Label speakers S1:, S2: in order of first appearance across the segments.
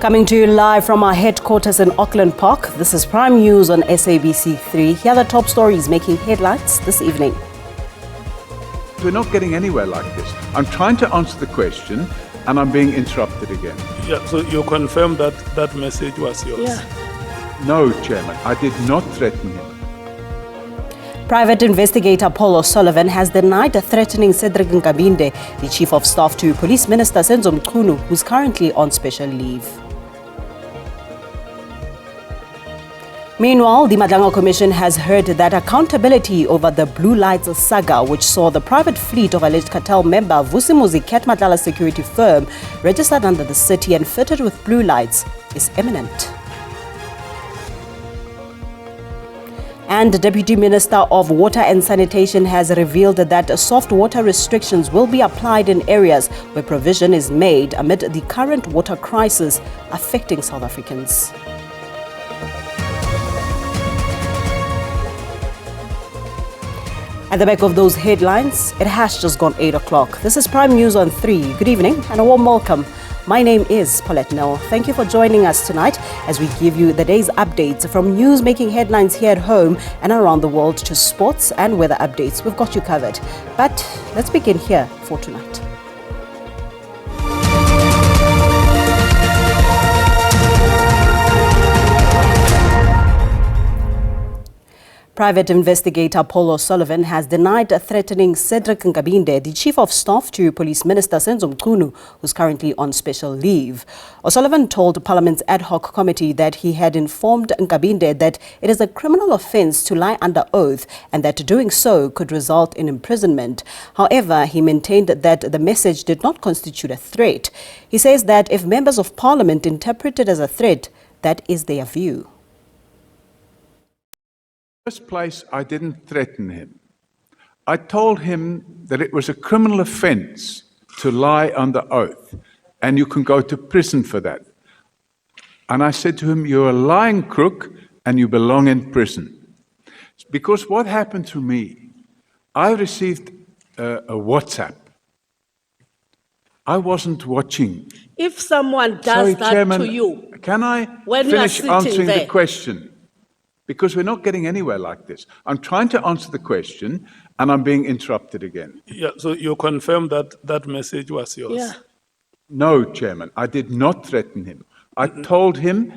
S1: Coming to you live from our headquarters in Auckland Park, this is Prime News on SABC 3. Here are the top stories making headlines this evening.
S2: We're not getting anywhere like this. I'm trying to answer the question and I'm being interrupted again.
S3: Yeah, so you confirm that that message was yours?
S1: Yeah.
S2: No, Chairman, I did not threaten him.
S1: Private investigator Paul Sullivan has denied threatening Cedric Nkabinde, the Chief of Staff to Police Minister Senzo Mchunu, who's currently on special leave. Meanwhile, the Mandela Commission has heard that accountability over the Blue Lights saga, which saw the private fleet of alleged cartel member Vusimuzi Mandela security firm registered under the city and fitted with blue lights, is imminent. And the Deputy Minister of Water and Sanitation has revealed that soft water restrictions will be applied in areas where provision is made amid the current water crisis affecting South Africans. At the back of those headlines, it has just gone 8 o'clock. This is Prime News on 3. Good evening and a warm welcome. My name is Paulette Nell. Thank you for joining us tonight as we give you the day's updates from news making headlines here at home and around the world to sports and weather updates. We've got you covered. But let's begin here for tonight. Private investigator Paul Sullivan has denied threatening Cedric Nkabinde, the Chief of Staff to Police Minister Senzo Mchunu, who's currently on special leave. O'Sullivan told Parliament's ad hoc committee that he had informed Nkabinde that it is a criminal offence to lie under oath and that doing so could result in imprisonment. However, he maintained that the message did not constitute a threat. He says that if members of Parliament interpret it as a threat, that is their view.
S2: First place, I didn't threaten him. I told him that it was a criminal offence to lie under oath, and you can go to prison for that. And I said to him, you're a lying crook and you belong in prison. Because what happened to me, I received a WhatsApp. I wasn't watching.
S4: If someone does
S2: Sorry,
S4: that
S2: Chairman,
S4: to you,
S2: can I
S4: when you are
S2: finish
S4: sitting
S2: answering
S4: there?
S2: the question? Because we're not getting anywhere like this. I'm trying to answer the question and I'm being interrupted again.
S3: Yeah, so you confirm that that message was yours?
S4: Yeah.
S2: No, Chairman, I did not threaten him. I told him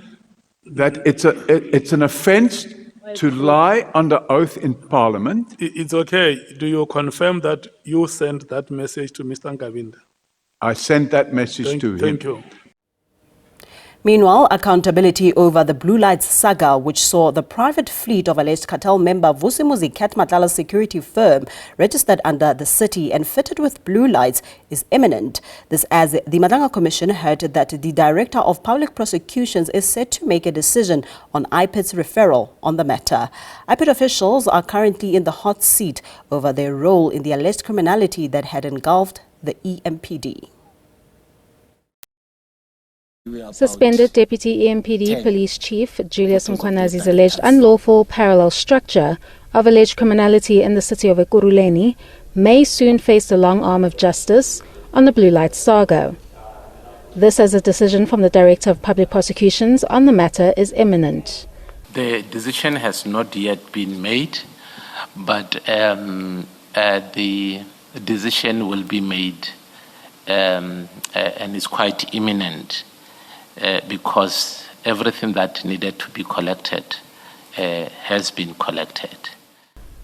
S2: that it's an offence to lie under oath in Parliament.
S3: It's okay. Do you confirm that you sent that message to Mr. Nkabinde?
S2: I sent that message to him.
S3: Thank you.
S1: Meanwhile, accountability over the Blue Lights saga, which saw the private fleet of alleged cartel member Vusimuzi Mandela security firm registered under the city and fitted with blue lights, is imminent. This as the Mandela Commission heard that the Director of Public Prosecutions is set to make a decision on IPID's referral on the matter. IPID officials are currently in the hot seat over their role in the alleged criminality that had engulfed the EMPD.
S5: Suspended Deputy EMPD Police Chief Julius Mkhwanazi's alleged unlawful parallel structure of alleged criminality in the city of Ekurhuleni may soon face the long arm of justice on the Blue Lights saga. This as a decision from the Director of Public Prosecutions on the matter is imminent.
S6: The decision has not yet been made, but the decision will be made and is quite imminent. Because everything that needed to be collected has been collected.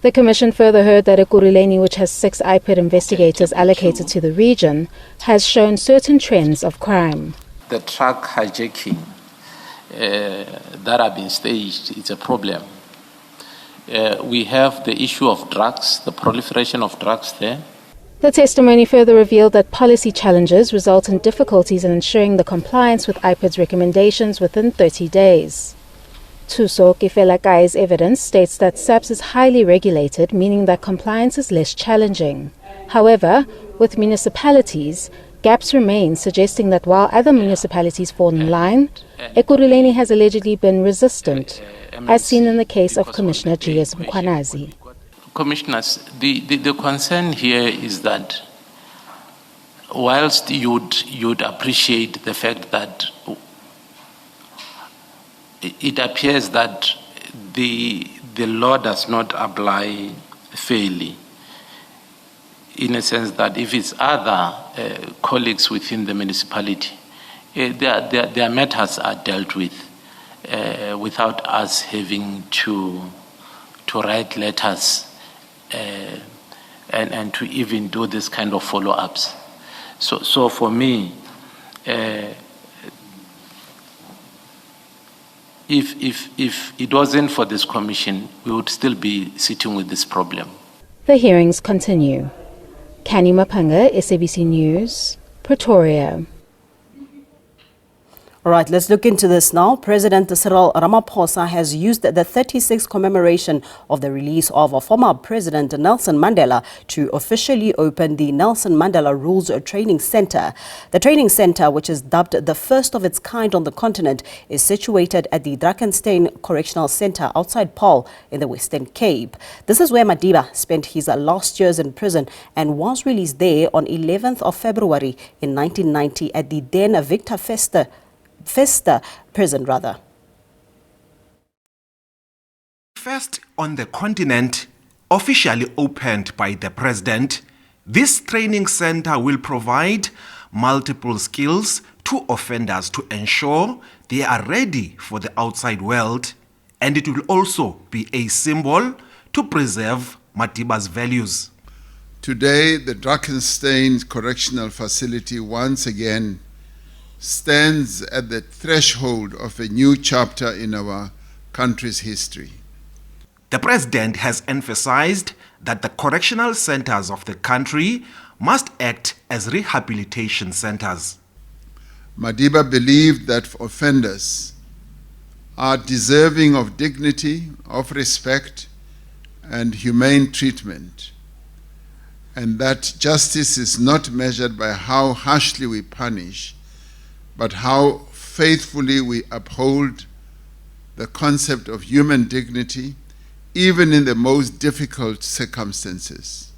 S5: The Commission further heard that Ekurhuleni, which has 6 IPID investigators allocated to the region, has shown certain trends of crime.
S6: The truck hijacking that have been staged is a problem. We have the issue of drugs, the proliferation of drugs there.
S5: The testimony further revealed that policy challenges result in difficulties in ensuring the compliance with IPID's recommendations within 30 days. Thuso Kifelakai's evidence states that SABC is highly regulated, meaning that compliance is less challenging. However, with municipalities, gaps remain, suggesting that while other municipalities fall in line, Ekurhuleni has allegedly been resistant, as seen in the case of Commissioner Julius Mkhwanazi.
S6: Commissioners, the concern here is that whilst you'd appreciate the fact that it appears that the law does not apply fairly, in a sense that if it's other colleagues within the municipality, their matters are dealt with without us having to write letters and to even do this kind of follow-ups. So for me, if it wasn't for this commission, we would still be sitting with this problem.
S5: The hearings continue. Kani Mapanga, SABC News, Pretoria.
S1: All right, let's look into this now. President Cyril Ramaphosa has used the 36th commemoration of the release of former President Nelson Mandela to officially open the Nelson Mandela Rules Training Center. The training center, which is dubbed the first of its kind on the continent, is situated at the Drakensberg Correctional Center outside Paarl in the Western Cape. This is where Madiba spent his last years in prison and was released there on 11th of February in 1990 at the then Victor Festa prison,
S4: First on the continent, officially opened by the president, this training center will provide multiple skills to offenders to ensure they are ready for the outside world, and it will also be a symbol to preserve Madiba's values.
S7: Today, the Drakensberg Correctional Facility once again stands at the threshold of a new chapter in our country's history.
S4: The president has emphasized that the correctional centers of the country must act as rehabilitation centers.
S7: Madiba believed that offenders are deserving of dignity, of respect, and humane treatment, and that justice is not measured by how harshly we punish, but how faithfully we uphold the concept of human dignity, even in the most difficult circumstances.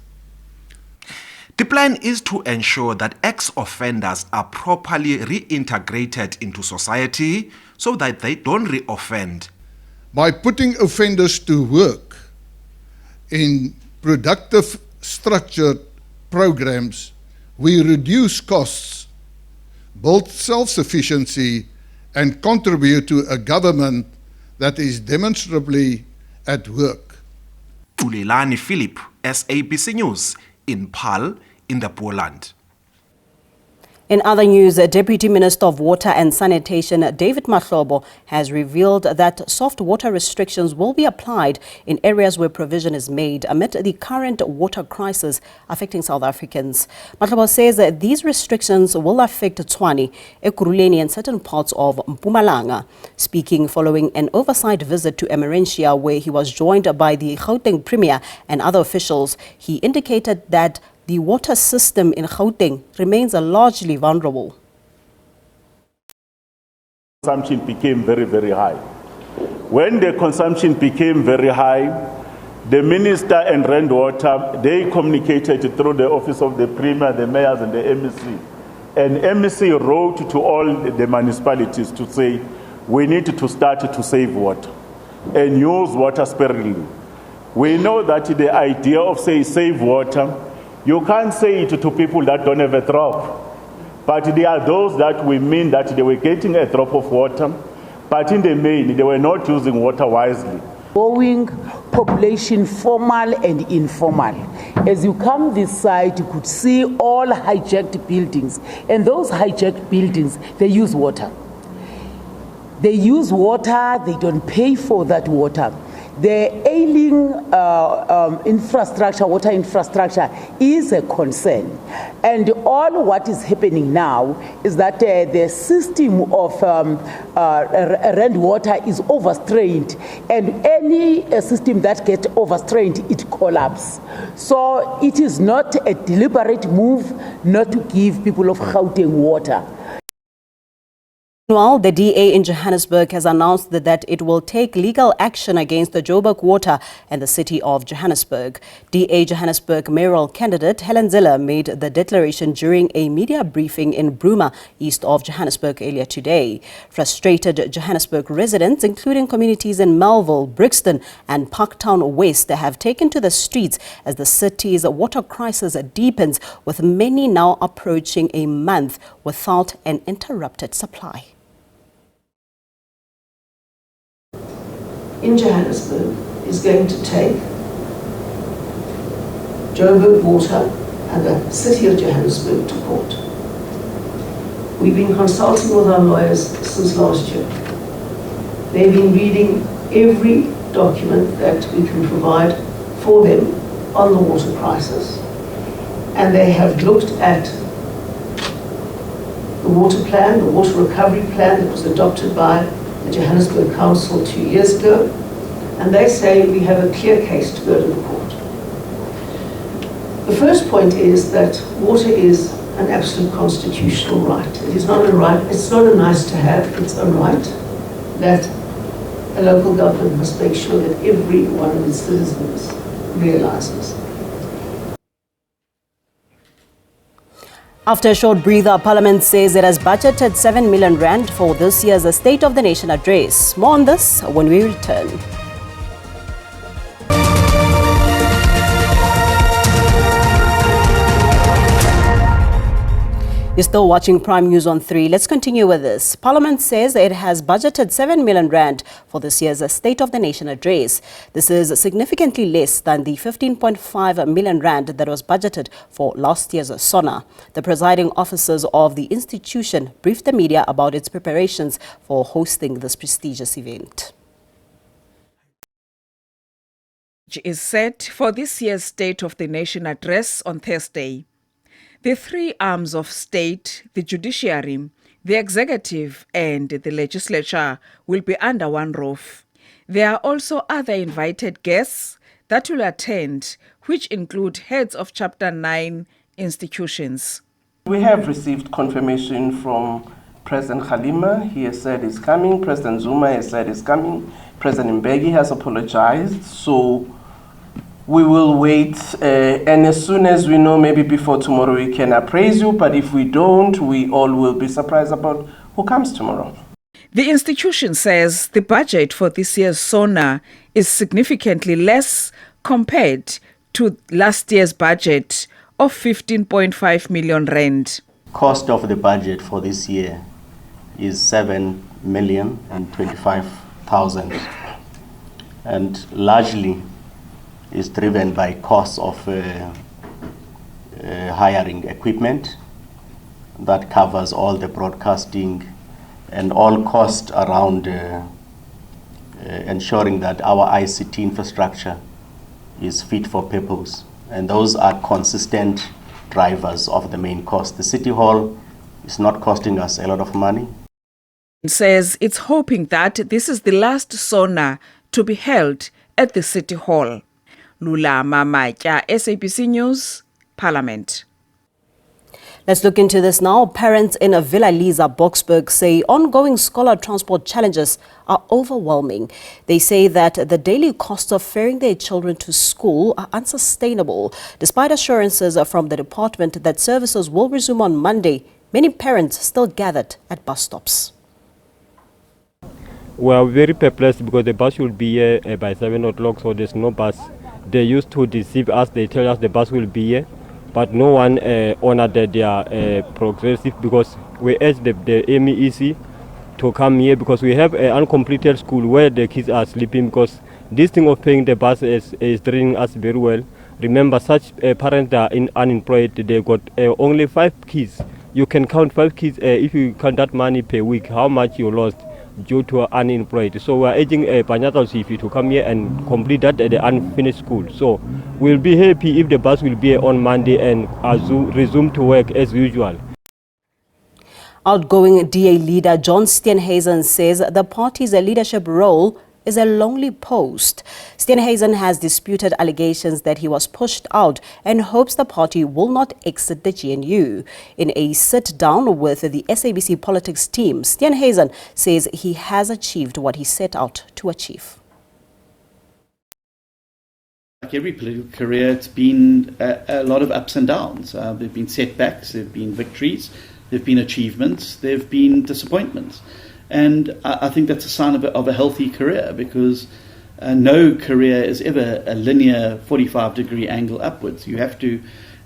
S4: The plan is to ensure that ex-offenders are properly reintegrated into society so that they don't re-offend.
S8: By putting offenders to work in productive, structured programs, we reduce costs, build self-sufficiency, and contribute to a government that is demonstrably at work.
S4: Ulelani Philip, SABC News, in Paarl, in the Poland.
S1: In other news, Deputy Minister of Water and Sanitation David Mahlobo has revealed that soft water restrictions will be applied in areas where provision is made amid the current water crisis affecting South Africans. Mahlobo says that these restrictions will affect Tshwane, Ekurhuleni and certain parts of Mpumalanga. Speaking following an oversight visit to Emerentia where he was joined by the Gauteng Premier and other officials, he indicated that the water system in Gauteng remains largely vulnerable.
S9: Consumption became very, very high. When the consumption became very high, the Minister and Water, they communicated through the Office of the Premier, the Mayors and the MEC. And MEC wrote to all the municipalities to say, we need to start to save water and use water sparingly. We know that the idea of say save water, you can't say it to people that don't have a drop. But there are those that we mean that they were getting a drop of water, but in the main, they were not using water wisely.
S10: Growing population, formal and informal. As you come this side, you could see all hijacked buildings. And those hijacked buildings, they use water. They use water, they don't pay for that water. The ailing infrastructure, water infrastructure, is a concern. And all what is happening now is that the system of water is overstrained, and any system that gets overstrained, it collapses. So it is not a deliberate move not to give people of Gauteng water.
S1: Meanwhile, the DA in Johannesburg has announced that it will take legal action against the Joburg Water and the city of Johannesburg. DA Johannesburg mayoral candidate Helen Zille made the declaration during a media briefing in Bruma, east of Johannesburg, earlier today. Frustrated Johannesburg residents, including communities in Melville, Brixton and Parktown West, have taken to the streets as the city's water crisis deepens, with many now approaching a month without an interrupted supply.
S11: In Johannesburg is going to take Joburg Water and the City of Johannesburg to court. We've been consulting with our lawyers since last year. They've been reading every document that we can provide for them on the water crisis, and they have looked at the water plan, the water recovery plan that was adopted by the Johannesburg Council 2 years ago, and they say we have a clear case to go to the court. The first point is that water is an absolute constitutional right. It is not a right, it's not a nice to have, it's a right that a local government must make sure that every one of its citizens realizes.
S1: After a short breather, Parliament says it has budgeted 7 million rand for this year's State of the Nation address. More on this when we return. You're still watching Prime News on 3. Let's continue with this. Parliament says it has budgeted 7 million rand for this year's State of the Nation address. This is significantly less than the 15.5 million rand that was budgeted for last year's SONA. The presiding officers of the institution briefed the media about its preparations for hosting this prestigious event.
S12: Is set for this year's State of the Nation address on Thursday. The three arms of state, the judiciary, the executive and the legislature, will be under one roof. There are also other invited guests that will attend, which include heads of Chapter 9 institutions.
S13: We have received confirmation from President Kgalema. He has said he's coming. President Zuma has said he's coming. President Mbeki has apologized. So we will wait, and as soon as we know, maybe before tomorrow, we can appraise you. But if we don't, we all will be surprised about who comes tomorrow.
S12: The institution says the budget for this year's SONA is significantly less compared to last year's budget of 15.5 million rand.
S14: Cost of the budget for this year is 7,025,000, and largely is driven by costs of hiring equipment that covers all the broadcasting and all costs around ensuring that our ICT infrastructure is fit for purpose. And those are consistent drivers of the main cost. The City Hall is not costing us a lot of money.
S12: It says it's hoping that this is the last SONA to be held at the City Hall. Lula Mamatya, SABC News, Parliament.
S1: Let's look into this now. Parents in Villa Liza, Boksburg, say ongoing scholar transport challenges are overwhelming. They say that the daily costs of ferrying their children to school are unsustainable. Despite assurances from the department that services will resume on Monday, many parents still gathered at bus stops.
S15: We are very perplexed because the bus will be here by 7 o'clock, so there's no bus. They used to deceive us. They tell us the bus will be here, but no one honored their progressive, because we asked the MEEC to come here because we have an uncompleted school where the kids are sleeping, because this thing of paying the bus is draining us very well. Remember, such parents that are unemployed, they got only 5 kids. You can count 5 kids if you count that money per week, how much you lost due to unemployed. So we're urging Panyatal CF to come here and complete that at the unfinished school. So we'll be happy if the bus will be here on Monday and resume to work as usual.
S1: Outgoing DA leader John Steenhuisen says the party's leadership role is a lonely post. Steenhuisen has disputed allegations that he was pushed out and hopes the party will not exit the GNU. In a sit-down with the SABC politics team, Steenhuisen says he has achieved what he set out to achieve.
S16: Like every political career, it's been a lot of ups and downs. There have been setbacks, there have been victories, there have been achievements, there have been disappointments. And I think that's a sign of a healthy career, because no career is ever a linear 45-degree angle upwards. You have to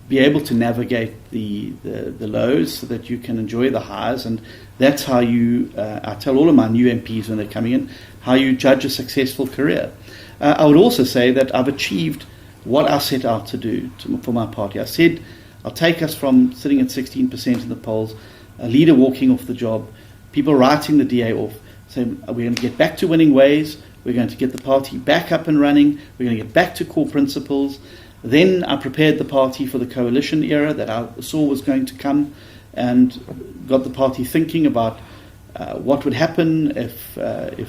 S16: be able to navigate the lows so that you can enjoy the highs. And that's how you, I tell all of my new MPs when they're coming in, how you judge a successful career. I would also say that I've achieved what I set out to do for my party. I said I'll take us from sitting at 16% in the polls, a leader walking off the job, people writing the DA off, saying we're going to get back to winning ways, we're going to get the party back up and running, we're going to get back to core principles. Then I prepared the party for the coalition era that I saw was going to come, and got the party thinking about what would happen if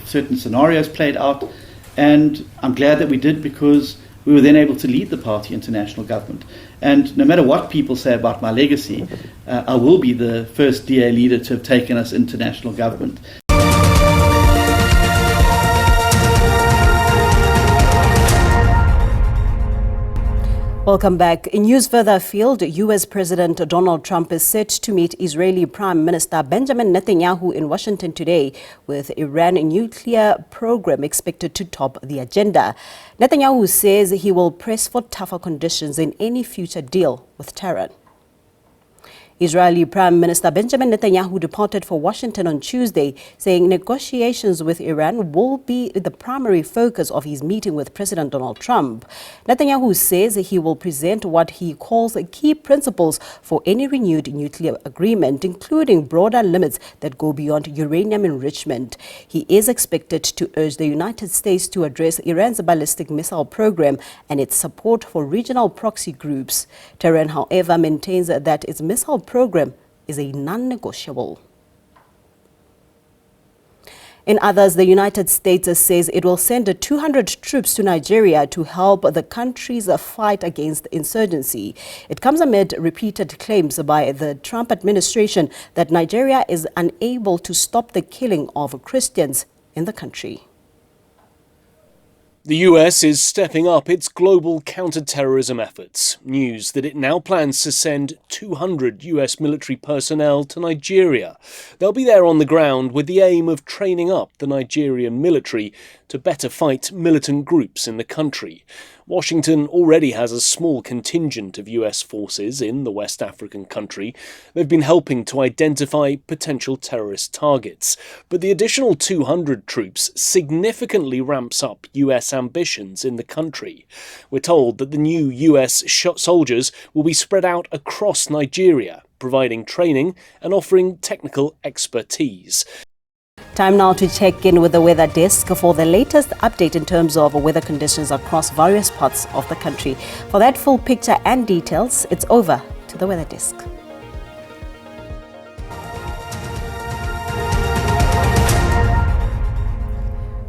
S16: certain scenarios played out. And I'm glad that we did, because we were then able to lead the party into national government. And no matter what people say about my legacy, I will be the first DA leader to have taken us into national government.
S1: Welcome back. In news further afield, U.S. President Donald Trump is set to meet Israeli Prime Minister Benjamin Netanyahu in Washington today, with Iran nuclear program expected to top the agenda. Netanyahu says he will press for tougher conditions in any future deal with Tehran. Israeli Prime Minister Benjamin Netanyahu departed for Washington on Tuesday, saying negotiations with Iran will be the primary focus of his meeting with President Donald Trump. Netanyahu says he will present what he calls key principles for any renewed nuclear agreement, including broader limits that go beyond uranium enrichment. He is expected to urge the United States to address Iran's ballistic missile program and its support for regional proxy groups. Tehran, however, maintains that its missile program is a non-negotiable. In others, the United States says it will send 200 troops to Nigeria to help the country's fight against insurgency. It comes amid repeated claims by the Trump administration that Nigeria is unable to stop the killing of Christians in the country.
S17: The US is stepping up its global counter-terrorism efforts. News that it now plans to send 200 US military personnel to Nigeria. They'll be there on the ground with the aim of training up the Nigerian military to better fight militant groups in the country. Washington already has a small contingent of US forces in the West African country. They've been helping to identify potential terrorist targets. But the additional 200 troops significantly ramps up US ambitions in the country. We're told that the new US soldiers will be spread out across Nigeria, providing training and offering technical expertise.
S1: Time now to check in with the weather desk for the latest update in terms of weather conditions across various parts of the country. For that full picture and details, it's over to the weather desk.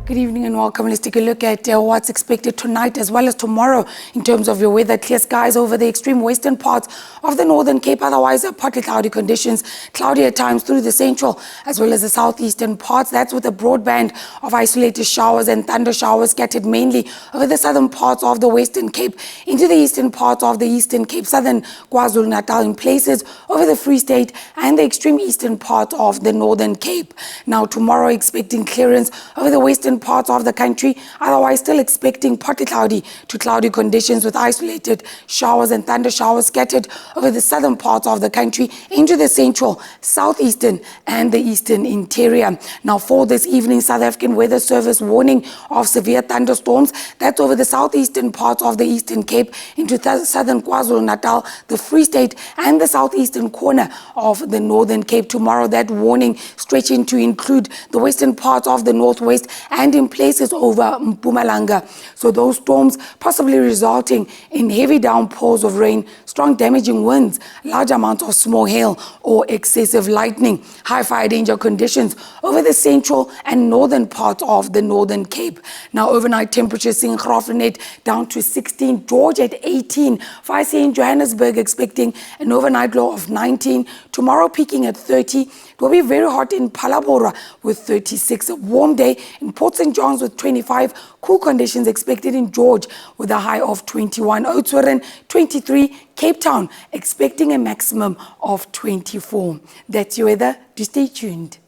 S18: Good evening and welcome. Let's take a look at what's expected tonight as well as tomorrow in terms of your weather. Clear skies over the extreme western parts of the Northern Cape, otherwise partly cloudy conditions, cloudy at times through the central as well as the southeastern parts. That's with a broad band of isolated showers and thunder showers scattered mainly over the southern parts of the Western Cape, into the eastern parts of the Eastern Cape, southern KwaZulu-Natal in places, over the Free State and the extreme eastern part of the Northern Cape. Now tomorrow expecting clearance over the western parts of the country, otherwise still expecting partly cloudy to cloudy conditions with isolated showers and thunder showers scattered over the southern parts of the country into the central, southeastern and the eastern interior. Now for this evening, South African Weather Service warning of severe thunderstorms. That's over the southeastern parts of the Eastern Cape into southern KwaZulu-Natal, the Free State and the southeastern corner of the Northern Cape. Tomorrow that warning stretching to include the western parts of the northwest and and in places over Mpumalanga. So those storms possibly resulting in heavy downpours of rain, strong damaging winds, large amounts of small hail or excessive lightning. High fire danger conditions over the central and northern parts of the Northern Cape. Now overnight temperatures seeing Graaff-Reinet down to 16, George at 18, 5 in Johannesburg expecting an overnight low of 19, tomorrow peaking at 30. It will be very hot in Palabora with 36, a warm day in Port St. John's with 25, cool conditions expected in George with a high of 21, Oudtshoorn 23, Cape Town expecting a maximum of 24. That's your weather. Do stay tuned.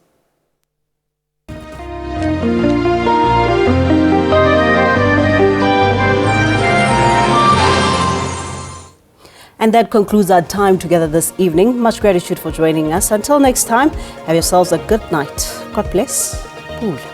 S1: And that concludes our time together this evening. Much gratitude for joining us. Until next time, have yourselves a good night. God bless. Pula.